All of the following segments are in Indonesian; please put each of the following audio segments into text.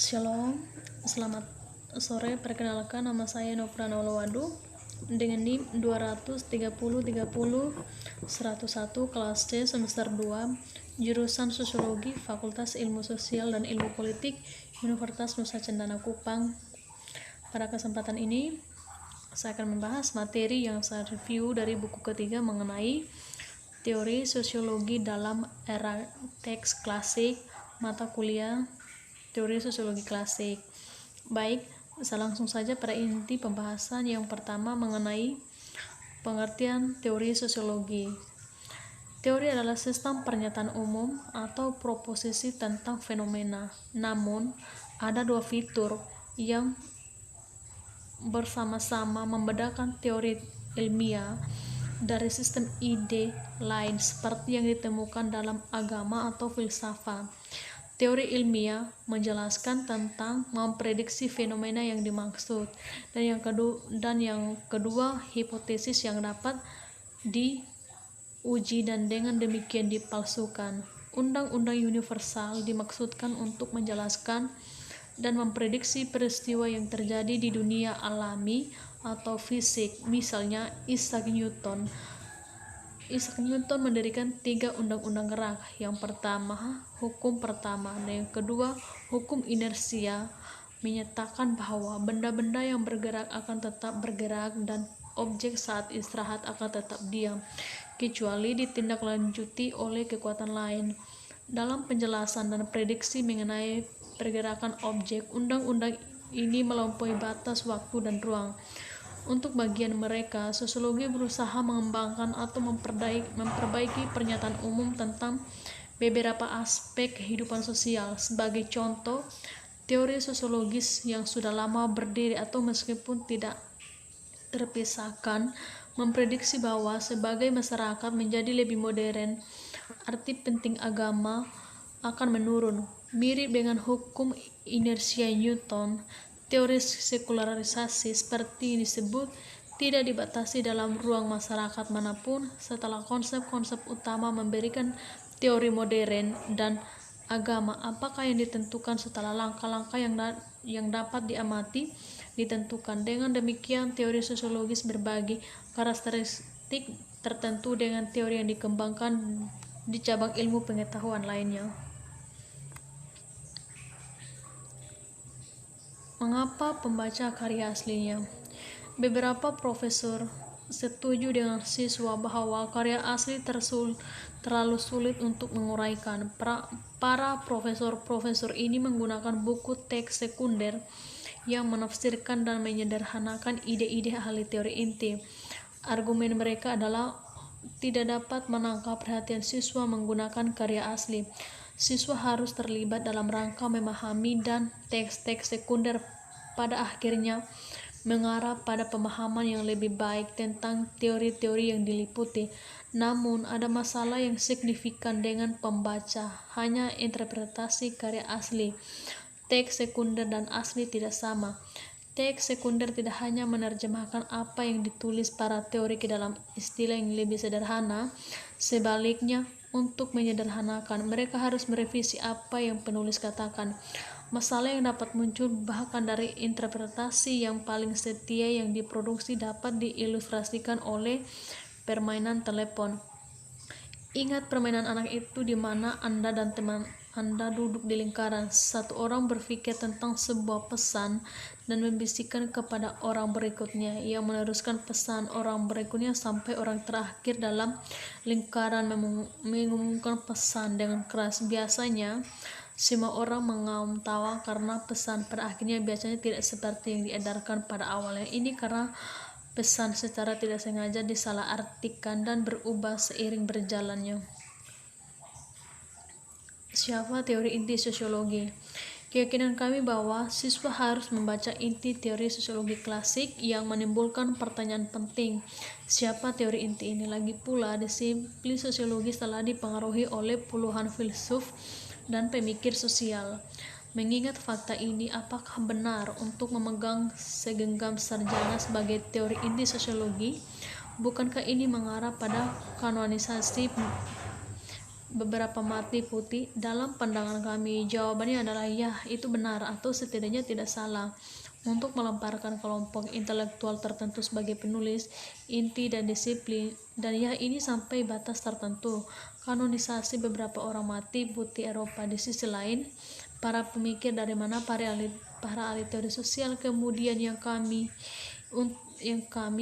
Shalom, selamat sore. Perkenalkan, nama saya Nofra Naulawadu dengan NIM 23030 101 kelas C semester 2, jurusan Sosiologi, Fakultas Ilmu Sosial dan Ilmu Politik, Universitas Nusa Cendana Kupang. Pada kesempatan ini, saya akan membahas materi yang saya review dari buku ketiga mengenai teori sosiologi dalam era teks klasik, mata kuliah teori sosiologi klasik. Baik, saya langsung saja pada inti pembahasan yang pertama mengenai pengertian teori sosiologi. Teori adalah sistem pernyataan umum atau proposisi tentang fenomena. Namun, ada dua fitur yang bersama-sama membedakan teori ilmiah dari sistem ide lain seperti yang ditemukan dalam agama atau filsafat. Teori ilmiah menjelaskan tentang memprediksi fenomena yang dimaksud, dan yang kedua hipotesis yang dapat diuji dan dengan demikian dipalsukan. Undang-undang universal dimaksudkan untuk menjelaskan dan memprediksi peristiwa yang terjadi di dunia alami atau fisik. Misalnya Isaac Newton mendirikan 3 undang-undang gerak. Yang pertama, hukum pertama, dan yang kedua, hukum inersia, menyatakan bahwa benda-benda yang bergerak akan tetap bergerak dan objek saat istirahat akan tetap diam, kecuali ditindaklanjuti oleh kekuatan lain. Dalam penjelasan dan prediksi mengenai pergerakan objek, undang-undang ini melampaui batas waktu dan ruang. Untuk bagian mereka, sosiologi berusaha mengembangkan atau memperbaiki pernyataan umum tentang beberapa aspek kehidupan sosial. Sebagai contoh, teori sosiologis yang sudah lama berdiri atau meskipun tidak terpisahkan memprediksi bahwa sebagai masyarakat menjadi lebih modern, arti penting agama akan menurun. Mirip dengan hukum inersia Newton, teori sekularisasi seperti disebut tidak dibatasi dalam ruang masyarakat manapun. Setelah konsep-konsep utama memberikan teori modern dan agama, apakah yang ditentukan setelah langkah-langkah yang dapat diamati ditentukan. Dengan demikian, teori sosiologis berbagi karakteristik tertentu dengan teori yang dikembangkan di cabang ilmu pengetahuan lainnya. Mengapa pembaca karya aslinya? Beberapa profesor setuju dengan siswa bahwa karya asli terlalu sulit untuk menguraikan. Para profesor ini menggunakan buku teks sekunder yang menafsirkan dan menyederhanakan ide-ide ahli teori inti. Argumen mereka adalah tidak dapat menangkap perhatian siswa menggunakan karya asli. Siswa harus terlibat dalam rangka memahami, dan teks-teks sekunder pada akhirnya mengarah pada pemahaman yang lebih baik tentang teori-teori yang diliputi. Namun, ada masalah yang signifikan dengan pembaca. Hanya interpretasi karya asli. Teks sekunder dan asli tidak sama. Teks sekunder tidak hanya menerjemahkan apa yang ditulis para teori ke dalam istilah yang lebih sederhana, sebaliknya, untuk menyederhanakan, mereka harus merevisi apa yang penulis katakan. Masalah yang dapat muncul bahkan dari interpretasi yang paling setia yang diproduksi dapat diilustrasikan oleh permainan telepon. Ingat permainan anak itu di mana Anda dan teman Anda duduk di lingkaran. Satu orang berpikir tentang sebuah pesan dan membisikkan kepada orang berikutnya, yang meneruskan pesan orang berikutnya sampai orang terakhir dalam lingkaran mengumumkan pesan dengan keras. Biasanya semua orang mengaum tawa karena pesan pada akhirnya biasanya tidak seperti yang diedarkan pada awalnya. Ini karena pesan secara tidak sengaja disalahartikan dan berubah seiring berjalannya. Siapa teori inti sosiologi? Keyakinan kami bahwa siswa harus membaca inti teori sosiologi klasik yang menimbulkan pertanyaan penting. Siapa teori inti ini? Lagi pula, disiplin sosiologi telah dipengaruhi oleh puluhan filsuf dan pemikir sosial. Mengingat fakta ini, apakah benar untuk memegang segenggam sarjana sebagai teori inti sosiologi? Bukankah ini mengarah pada kanonisasi beberapa mati putih? Dalam pandangan kami, jawabannya adalah ya, itu benar atau setidaknya tidak salah. Untuk melemparkan kelompok intelektual tertentu sebagai penulis inti dan disiplin, dan ya ini sampai batas tertentu. Kanonisasi beberapa orang mati putih Eropa. Di sisi lain, para pemikir dari mana para ahli teori sosial, kemudian yang kami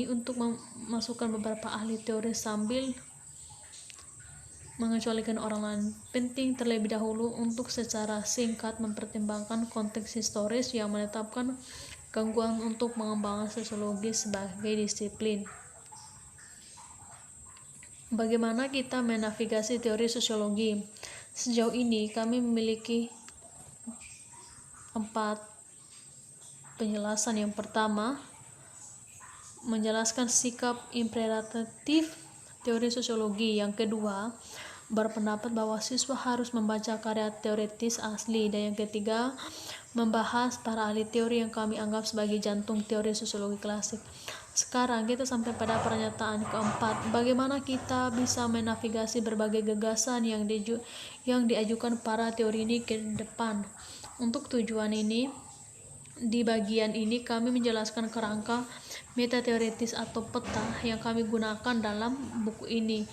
untuk memasukkan beberapa ahli teori sambil mengecualikan orang lain. Penting terlebih dahulu untuk secara singkat mempertimbangkan konteks historis yang menetapkan gangguan untuk mengembangkan sosiologi sebagai disiplin. Bagaimana kita menavigasi teori sosiologi? Sejauh ini kami memiliki 4 penjelasan. Yang pertama, menjelaskan sikap imperatif teori sosiologi. Yang kedua, berpendapat bahwa siswa harus membaca karya teoritis asli. Dan yang ketiga, membahas para ahli teori yang kami anggap sebagai jantung teori sosiologi klasik. Sekarang kita sampai pada pernyataan keempat, bagaimana kita bisa menavigasi berbagai gagasan yang diajukan para teori ini ke depan. Untuk tujuan ini, di bagian ini kami menjelaskan kerangka metateoritis atau peta yang kami gunakan dalam buku ini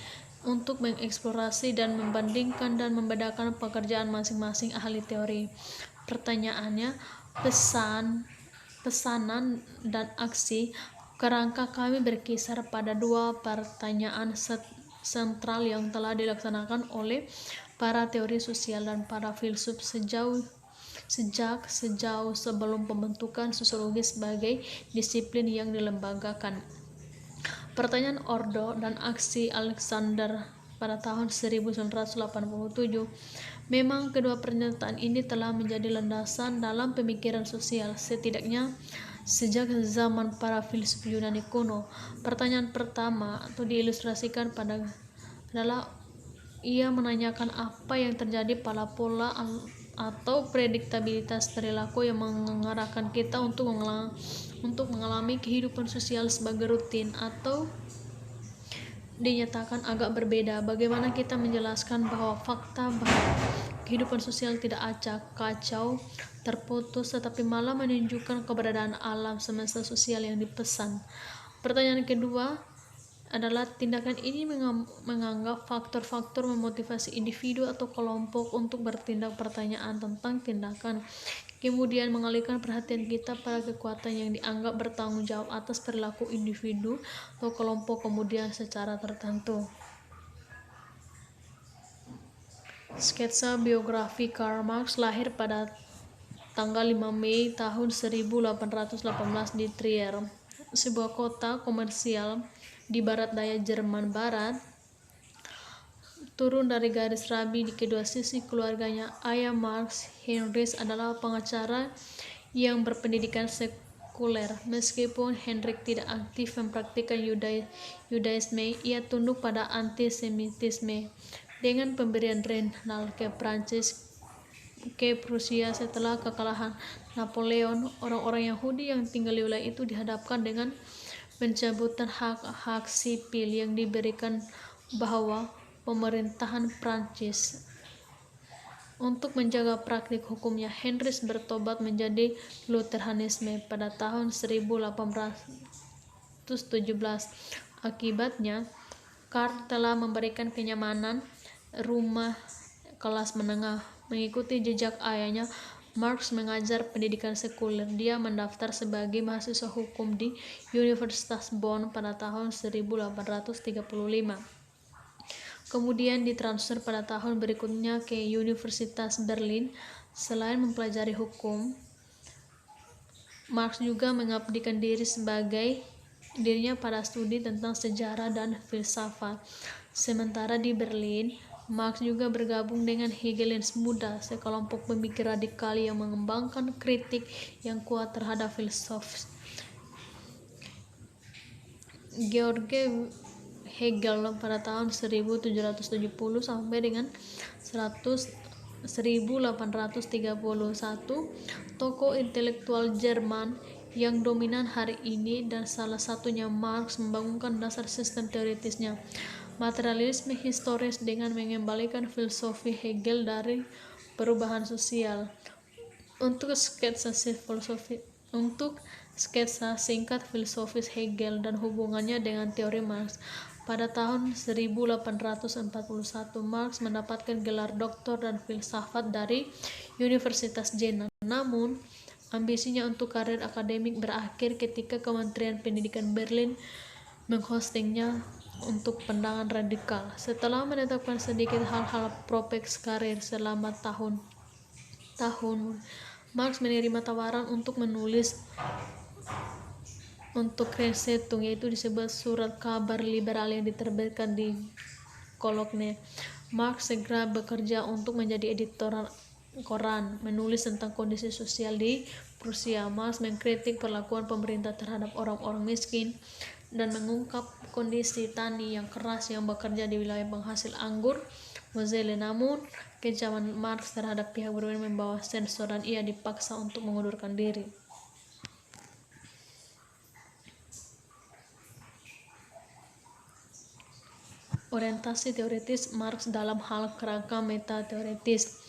untuk mengeksplorasi dan membandingkan dan membedakan pekerjaan masing-masing ahli teori. Pertanyaannya, pesanan dan aksi. Kerangka kami berkisar pada 2 pertanyaan sentral yang telah dilaksanakan oleh para teori sosial dan para filsuf sejauh sebelum pembentukan sosiologi sebagai disiplin yang dilembagakan. Pertanyaan Ordo dan aksi Alexander pada tahun 1987. Memang kedua pernyataan ini telah menjadi landasan dalam pemikiran sosial, setidaknya sejak zaman para filsuf Yunani kuno. Pertanyaan pertama atau diilustrasikan pada adalah ia menanyakan apa yang terjadi pada pola atau prediktabilitas perilaku yang mengarahkan kita untuk mengalami kehidupan sosial sebagai rutin atau dinyatakan agak berbeda. Bagaimana kita menjelaskan bahwa fakta bahwa kehidupan sosial tidak acak, kacau, terputus, tetapi malah menunjukkan keberadaan alam semesta sosial yang dipesan. Pertanyaan kedua adalah tindakan ini menganggap faktor-faktor memotivasi individu atau kelompok untuk bertindak. Pertanyaan tentang tindakan kemudian mengalihkan perhatian kita pada kekuatan yang dianggap bertanggung jawab atas perilaku individu atau kelompok kemudian secara tertentu. Sketsa biografi Karl Marx lahir pada tanggal 5 Mei tahun 1818 di Trier, sebuah kota komersial di barat daya Jerman Barat. Turun dari garis rabi di kedua sisi keluarganya, ayah Marx, Heinrich, adalah pengacara yang berpendidikan sekuler. Meskipun Heinrich tidak aktif mempraktikkan Yudaisme, ia tunduk pada antisemitisme. Dengan pemberian Rheinland ke Prusia setelah kekalahan Napoleon, orang-orang Yahudi yang tinggal di wilayah itu dihadapkan dengan pencabutan hak-hak sipil yang diberikan bahwa pemerintahan Prancis. Untuk menjaga praktik hukumnya, Heinrich bertobat menjadi Lutheranisme pada tahun 1817. Akibatnya, Karl telah memberikan kenyamanan rumah kelas menengah. Mengikuti jejak ayahnya, Marx mengajar pendidikan sekuler. Dia mendaftar sebagai mahasiswa hukum di Universitas Bonn pada tahun 1835. Kemudian ditransfer pada tahun berikutnya ke Universitas Berlin. Selain mempelajari hukum, Marx juga mengabdikan dirinya pada studi tentang sejarah dan filsafat. Sementara di Berlin, Marx juga bergabung dengan Hegelians Muda, sekelompok pemikir radikal yang mengembangkan kritik yang kuat terhadap filsuf Georg Hegel pada tahun 1770 sampai dengan 1831. Tokoh intelektual Jerman yang dominan hari ini dan salah satunya Marx membangunkan dasar sistem teoritisnya. materialisme historis dengan mengembalikan filosofi Hegel dari perubahan sosial. Untuk sketsa singkat filosofis Hegel dan hubungannya dengan teori Marx, pada tahun 1841 Marx mendapatkan gelar doktor dan filsafat dari Universitas Jena. Namun, ambisinya untuk karir akademik berakhir ketika Kementerian Pendidikan Berlin menghostingnya untuk pandangan radikal. Setelah menetapkan sedikit hal-hal prospek karir selama tahun, Marx menerima tawaran untuk menulis untuk Kreiszeitung, yaitu disebut surat kabar liberal yang diterbitkan di Cologne. Marx segera bekerja untuk menjadi editor koran, menulis tentang kondisi sosial di Prusia. Marx mengkritik perlakuan pemerintah terhadap orang-orang miskin dan mengungkap kondisi tani yang keras yang bekerja di wilayah penghasil anggur Moselle. Namun, kecaman Marx terhadap pihak berwenang membawa sensor dan ia dipaksa untuk mengundurkan diri. Orientasi teoritis Marx dalam hal kerangka meta-teoritis.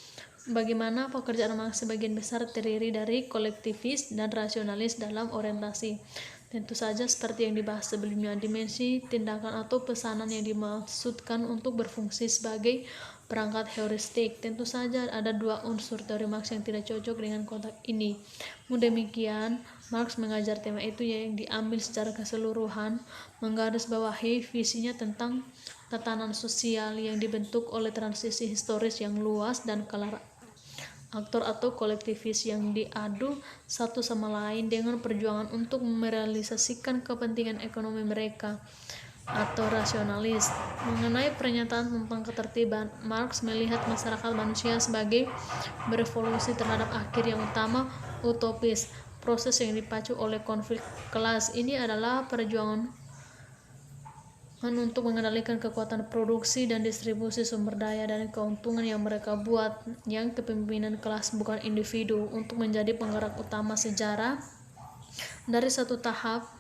Bagaimana pekerjaan Marx sebagian besar terdiri dari kolektivis dan rasionalis dalam orientasi. Tentu saja seperti yang dibahas sebelumnya, dimensi, tindakan atau pesanan yang dimaksudkan untuk berfungsi sebagai perangkat heuristik. Tentu saja ada dua unsur teori Marx yang tidak cocok dengan konteks ini. Demikian, Marx mengajar tema itu yang diambil secara keseluruhan, menggarisbawahi visinya tentang tatanan sosial yang dibentuk oleh transisi historis yang luas dan kelar aktor atau kolektivis yang diadu satu sama lain dengan perjuangan untuk merealisasikan kepentingan ekonomi mereka atau rasionalis. Mengenai pernyataan tentang ketertiban, Marx melihat masyarakat manusia sebagai berevolusi terhadap akhir yang utama utopis, proses yang dipacu oleh konflik kelas. Ini adalah perjuangan untuk mengendalikan kekuatan produksi dan distribusi sumber daya dan keuntungan yang mereka buat, yang kepemimpinan kelas bukan individu, untuk menjadi penggerak utama sejarah dari satu tahap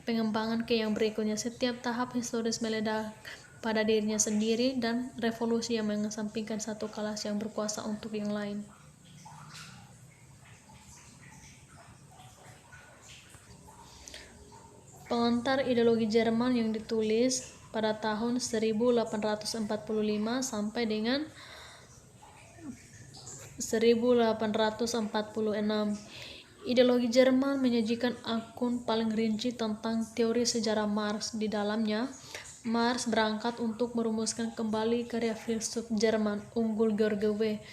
pengembangan ke yang berikutnya. Setiap tahap historis meledak pada dirinya sendiri dan revolusi yang mengesampingkan satu kelas yang berkuasa untuk yang lain. Pengantar ideologi Jerman yang ditulis pada tahun 1845 sampai dengan 1846. Ideologi Jerman menyajikan akun paling rinci tentang teori sejarah Marx. Di dalamnya, Marx berangkat untuk merumuskan kembali karya filsuf Jerman unggul Georg W.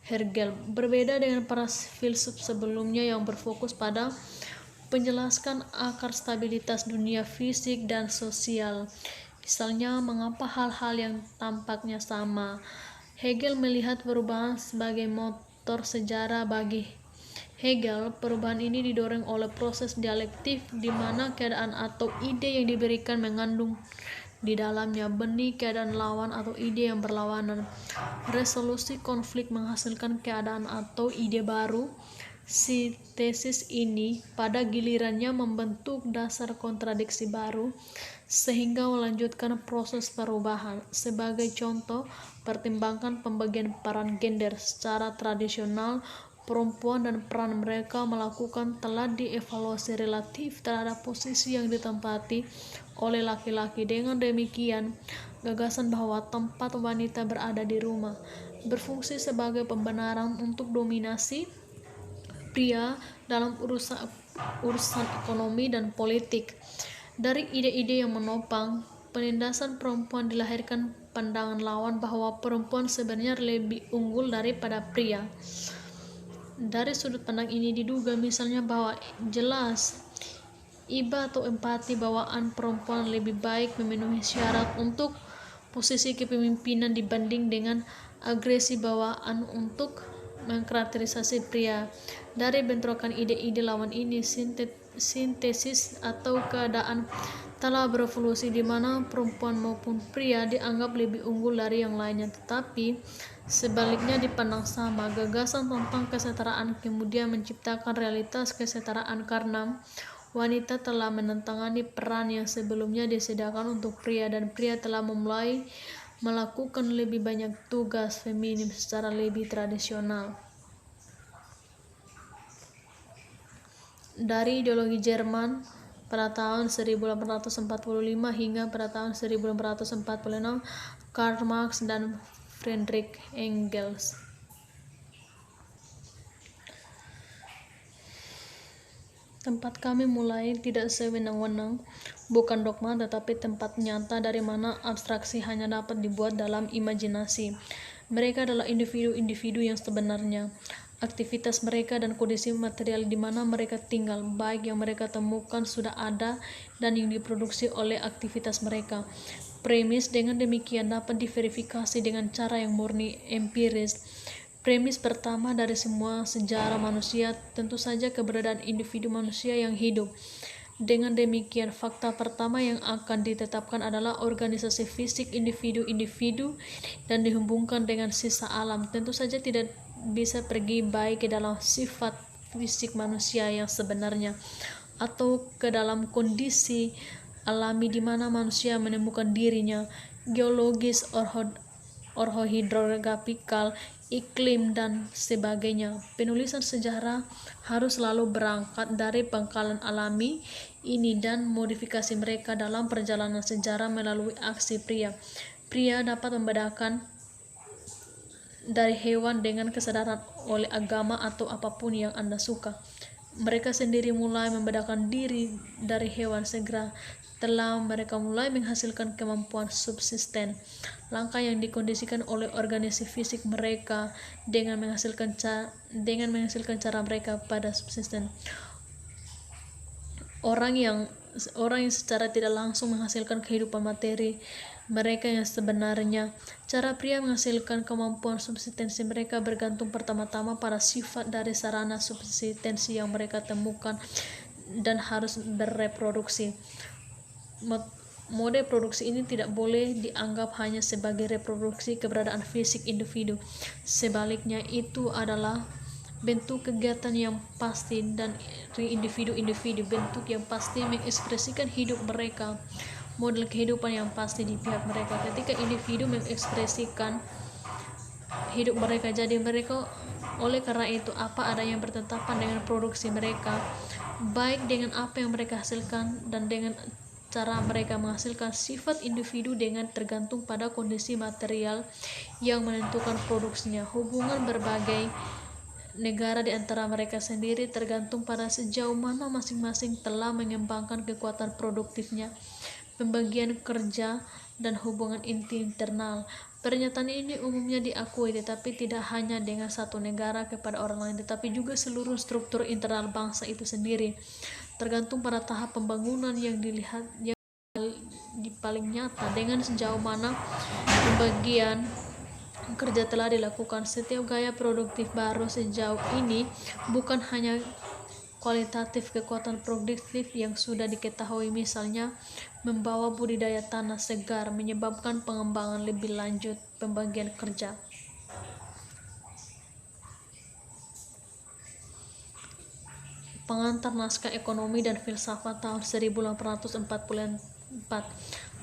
Hegel. Berbeda dengan para filsuf sebelumnya yang berfokus pada penjelaskan akar stabilitas dunia fisik dan sosial, misalnya mengapa hal-hal yang tampaknya sama. Hegel melihat perubahan sebagai motor sejarah. Bagi Hegel, perubahan ini didorong oleh proses dialektif di mana keadaan atau ide yang diberikan mengandung di dalamnya benih keadaan lawan atau ide yang berlawanan. Resolusi konflik menghasilkan keadaan atau ide baru. Sintesis ini pada gilirannya membentuk dasar kontradiksi baru sehingga melanjutkan proses perubahan. Sebagai contoh, pertimbangkan pembagian peran gender secara tradisional. Perempuan dan peran mereka melakukan telah dievaluasi relatif terhadap posisi yang ditempati oleh laki-laki. Dengan demikian, gagasan bahwa tempat wanita berada di rumah berfungsi sebagai pembenaran untuk dominasi pria dalam urusan ekonomi dan politik. Dari ide-ide yang menopang penindasan perempuan dilahirkan pandangan lawan bahwa perempuan sebenarnya lebih unggul daripada pria. Dari sudut pandang ini diduga misalnya bahwa jelas iba atau empati bawaan perempuan lebih baik memenuhi syarat untuk posisi kepemimpinan dibanding dengan agresi bawaan untuk mengkarakterisasi pria. Dari bentrokan ide-ide lawan ini, sintesis atau keadaan telah berevolusi di mana perempuan maupun pria dianggap lebih unggul dari yang lainnya, tetapi sebaliknya dipandang sama. Gagasan tentang kesetaraan kemudian menciptakan realitas kesetaraan karena Wanita telah menentangani peran yang sebelumnya disediakan untuk pria, dan pria telah memulai melakukan lebih banyak tugas feminim secara lebih tradisional. Dari ideologi Jerman pada tahun 1845 hingga pada tahun 1846, Karl Marx dan Friedrich Engels. Tempat kami mulai tidak sewenang-wenang, bukan dogma, tetapi tempat nyata dari mana abstraksi hanya dapat dibuat dalam imajinasi. Mereka adalah individu-individu yang sebenarnya. Aktivitas mereka dan kondisi material di mana mereka tinggal, baik yang mereka temukan sudah ada dan yang diproduksi oleh aktivitas mereka. Premis dengan demikian dapat diverifikasi dengan cara yang murni empiris. Premis pertama dari semua sejarah manusia tentu saja keberadaan individu manusia yang hidup. Dengan demikian, fakta pertama yang akan ditetapkan adalah organisasi fisik individu-individu dan dihubungkan dengan sisa alam. Tentu saja tidak bisa pergi baik ke dalam sifat fisik manusia yang sebenarnya atau ke dalam kondisi alami di mana manusia menemukan dirinya, geologis, orhohidrografikal, iklim, dan sebagainya. Penulisan sejarah harus selalu berangkat dari pangkalan alami ini dan modifikasi mereka dalam perjalanan sejarah melalui aksi pria. Pria dapat membedakan dari hewan dengan kesadaran oleh agama atau apapun yang Anda suka. Mereka sendiri mulai membedakan diri dari hewan segera telah mereka mulai menghasilkan kemampuan subsisten. Langkah yang dikondisikan oleh organisasi fisik mereka dengan menghasilkan cara mereka pada subsisten. Orang yang secara tidak langsung menghasilkan kehidupan materi mereka yang sebenarnya. Cara pria menghasilkan kemampuan subsistensi mereka bergantung pertama-tama pada sifat dari sarana subsistensi yang mereka temukan dan harus bereproduksi. Mode produksi ini tidak boleh dianggap hanya sebagai reproduksi keberadaan fisik individu. Sebaliknya, itu adalah bentuk kegiatan yang pasti dan individu-individu, bentuk yang pasti mengekspresikan hidup mereka, model kehidupan yang pasti di pihak mereka. Ketika individu mengekspresikan hidup mereka, jadi mereka oleh karena itu apa ada yang bertetapan dengan produksi mereka, baik dengan apa yang mereka hasilkan dan dengan cara mereka menghasilkan. Sifat individu dengan tergantung pada kondisi material yang menentukan produksinya. Hubungan berbagai negara di antara mereka sendiri tergantung pada sejauh mana masing-masing telah mengembangkan kekuatan produktifnya, pembagian kerja, dan hubungan inti internal. Pernyataan ini umumnya diakui, tetapi tidak hanya dengan satu negara kepada orang lain, tetapi juga seluruh struktur internal bangsa itu sendiri. Tergantung pada tahap pembangunan yang dilihat yang di paling nyata, dengan sejauh mana pembagian kerja telah dilakukan. Setiap gaya produktif baru sejauh ini bukan hanya kualitatif kekuatan produktif yang sudah diketahui, misalnya membawa budidaya tanah segar, menyebabkan pengembangan lebih lanjut pembagian kerja. Pengantar naskah ekonomi dan filsafat tahun 1844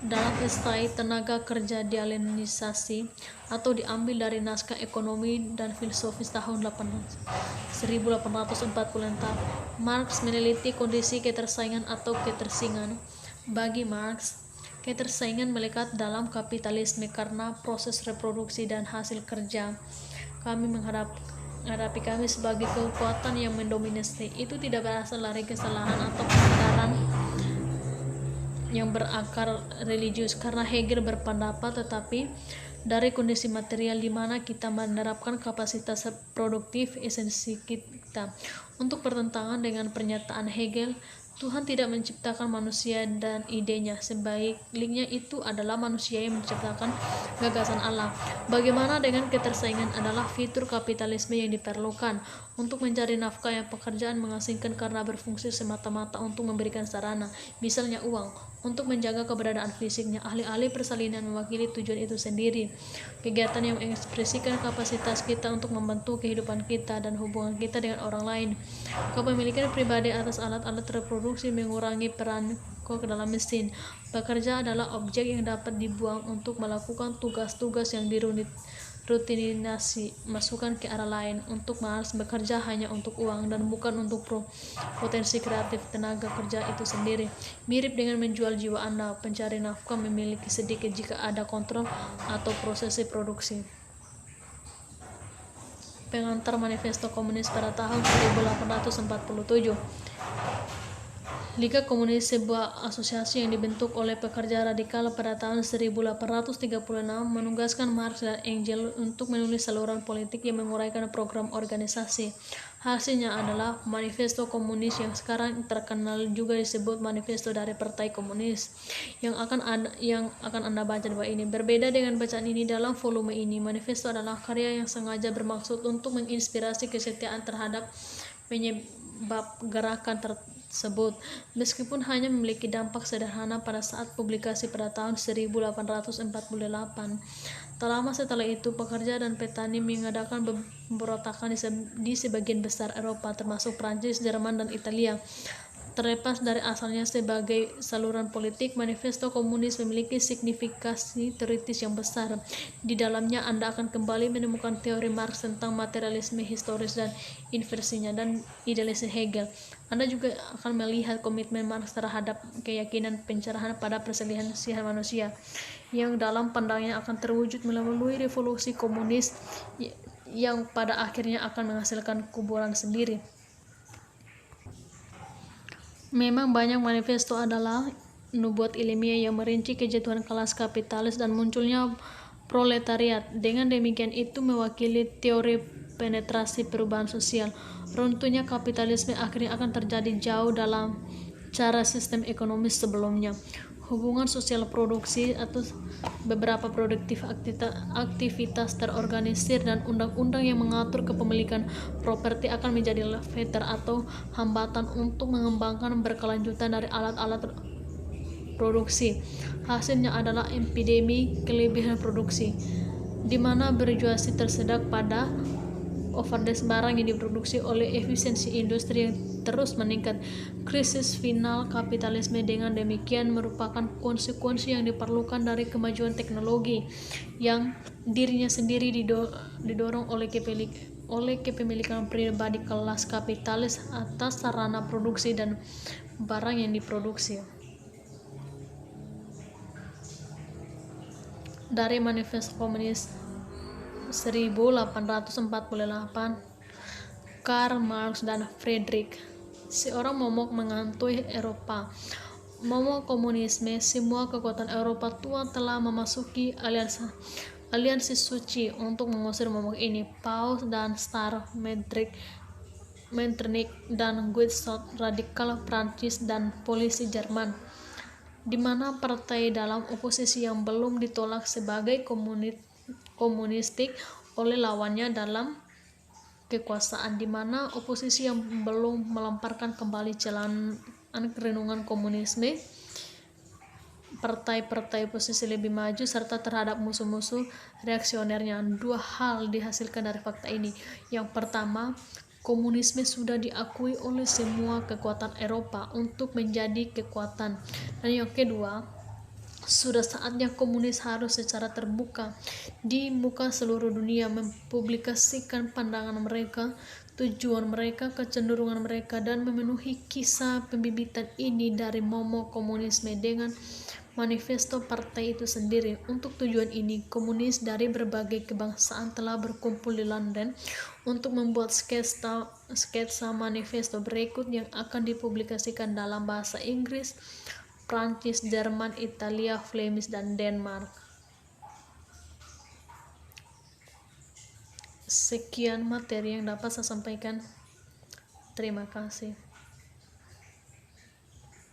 dalam esai tenaga kerja dialinisasi atau diambil dari naskah ekonomi dan filosofis tahun 1844. Marx meneliti kondisi ketersaingan atau ketersingan. Bagi Marx, ketersaingan melekat dalam kapitalisme karena proses reproduksi dan hasil kerja kami menghadapi kami sebagai kekuatan yang mendominasi. Itu tidak berasal dari kesalahan atau pelanggaran yang berakar religius, karena Hegel berpendapat, tetapi dari kondisi material di mana kita menerapkan kapasitas produktif esensi kita. Untuk bertentangan dengan pernyataan Hegel, Tuhan tidak menciptakan manusia dan idenya, sebaliknya itu adalah manusia yang menciptakan gagasan Allah. Bagaimana dengan ketersaingan adalah fitur kapitalisme yang diperlukan untuk mencari nafkah yang pekerjaan mengasingkan karena berfungsi semata-mata untuk memberikan sarana, misalnya uang. untuk menjaga keberadaan fisiknya. Ahli-ahli persalinan mewakili tujuan itu sendiri. Kegiatan yang mengekspresikan kapasitas kita untuk membentuk kehidupan kita dan hubungan kita dengan orang lain. Kepemilikan pribadi atas alat-alat reproduksi mengurangi peran ke dalam mesin. Pekerja adalah objek yang dapat dibuang untuk melakukan tugas-tugas yang rutinasi, masukkan ke arah lain. Untuk malas bekerja hanya untuk uang dan bukan untuk potensi kreatif tenaga kerja itu sendiri. Mirip dengan menjual jiwa Anda, pencari nafkah memiliki sedikit jika ada kontrol atau prosesi produksi. Pengantar Manifesto Komunis pada tahun 1847. Liga Komunis, sebuah asosiasi yang dibentuk oleh pekerja radikal pada tahun 1836, menugaskan Marx dan Engels untuk menulis saluran politik yang menguraikan program organisasi. Hasilnya adalah Manifesto Komunis yang sekarang terkenal juga disebut Manifesto dari Partai Komunis. Yang akan Anda baca di bawah ini. Berbeda dengan bacaan ini dalam volume ini, manifesto adalah karya yang sengaja bermaksud untuk menginspirasi kesetiaan terhadap penyebab gerakan tersebut, meskipun hanya memiliki dampak sederhana pada saat publikasi pada tahun 1848. Tak lama setelah itu, pekerja dan petani mengadakan pemberontakan di sebagian besar Eropa, termasuk Prancis, Jerman, dan Italia. Terlepas dari asalnya sebagai saluran politik, Manifesto Komunis memiliki signifikasi teoritis yang besar. Di dalamnya Anda akan kembali menemukan teori Marx tentang materialisme historis dan inversinya, dan idealisme Hegel. Anda juga akan melihat komitmen Marx terhadap keyakinan pencerahan pada perselihan manusia, yang dalam pandangnya akan terwujud melalui revolusi komunis yang pada akhirnya akan menghasilkan kuburan sendiri. Memang banyak manifesto adalah nubuat ilmiah yang merinci kejatuhan kelas kapitalis dan munculnya proletariat. Dengan demikian itu mewakili teori penetrasi perubahan sosial. Runtuhnya kapitalisme akhirnya akan terjadi jauh dalam cara sistem ekonomis sebelumnya. Hubungan sosial produksi atau beberapa aktivitas terorganisir dan undang-undang yang mengatur kepemilikan properti akan menjadi filter atau hambatan untuk mengembangkan berkelanjutan dari alat-alat produksi. Hasilnya adalah epidemi kelebihan produksi, di mana berjuasi tersedak pada overdose barang yang diproduksi oleh efisiensi industri yang terus meningkat. Krisis final kapitalisme dengan demikian merupakan konsekuensi yang diperlukan dari kemajuan teknologi yang dirinya sendiri didorong oleh kepemilikan pribadi kelas kapitalis atas sarana produksi dan barang yang diproduksi. Dari Manifesto Komunis 1848, Karl Marx dan Friedrich, seorang momok menghantui Eropa. Momok komunisme, semua kekuatan Eropa tua telah memasuki aliansi suci untuk mengusir momok ini. Paus dan Star, Metternich dan Guizot, radikal Prancis dan polisi Jerman, di mana partai dalam oposisi yang belum ditolak sebagai komunistik oleh lawannya dalam kekuasaan, di mana oposisi yang belum melemparkan kembali jalan renungan komunisme, partai-partai oposisi lebih maju, serta terhadap musuh-musuh reaksionernya. Dua hal dihasilkan dari fakta ini. Yang pertama, komunisme sudah diakui oleh semua kekuatan Eropa untuk menjadi kekuatan. Dan yang kedua, sudah saatnya komunis harus secara terbuka di muka seluruh dunia mempublikasikan pandangan mereka, tujuan mereka, kecenderungan mereka, dan memenuhi kisah pembibitan ini dari momok komunisme dengan manifesto partai itu sendiri. Untuk tujuan ini, komunis dari berbagai kebangsaan telah berkumpul di London untuk membuat sketsa manifesto berikut yang akan dipublikasikan dalam bahasa Inggris, Prancis, Jerman, Italia, Flemish, dan Denmark. Sekian materi yang dapat saya sampaikan. Terima kasih.